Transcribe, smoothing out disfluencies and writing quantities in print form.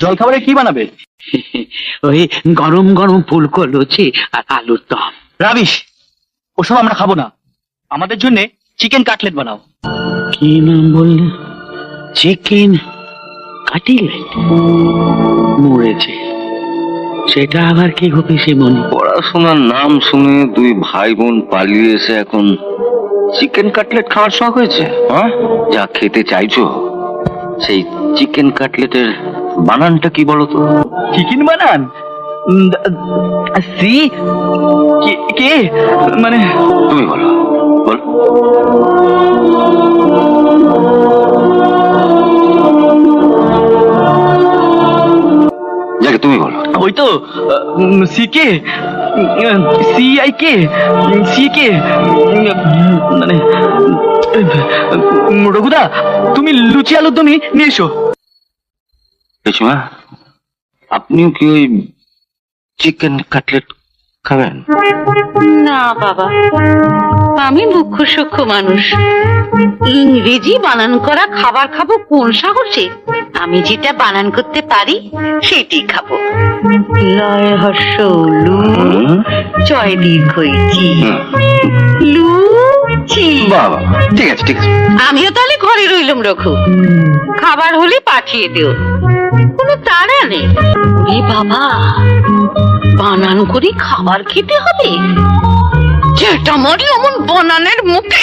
জলখাবারে কি বানাবে? ওই গরম গরম ফুলকো লুচি আর আলুর দম। রাবিশ, ওসব আমরা খাবো না। আমাদের জন্য চিকেন কাটলেট বানাও। কি নাম বললে? Chicken cutlet? মরেছে, সেটা আবার কি গো পিসিমণি? পড়াশোনার নাম শুনে দুই ভাই বোন পালিয়ে এসে এখন চিকেন কাটলেট খাওয়ার শখ হয়েছে? হ্যাঁ, যা খেতে চাইছো সেই চিকেন কাটলেটের বানানটা কি বলো তো? চিকেন বানান? সি কে মানে? তুমি বলো, বল। যাকে তুমি বলো। ওই তো C K, C I K, C K মানে রঘুদা, তুমি লুচি আলুর দমই নিয়ে এসো। রেশমা, আপনিও কি ওই চিকেন কাটলেট খাবেন? না বাবা, আমি মুখ্য সূক্ষ্ম মানুষ। ইংরেজি বানান করা খাবার খাবো কোন সাহসে? আমি যেটা বানান করতে পারি সেটাই খাবো। লয় হর্ষ লু, চয় দীর্ঘ চি, লুচি। বাবা, ঠিক আছে ঠিক আছে। আমিও তাহলে ঘরে রইলাম রঘু, খাবার হলে পাঠিয়ে দিও, কোনো তাড়া নেই। ওরে বাবা, বানান করে খাবার খেতে হবে? যেটা মরি অমন বানানের মুখে।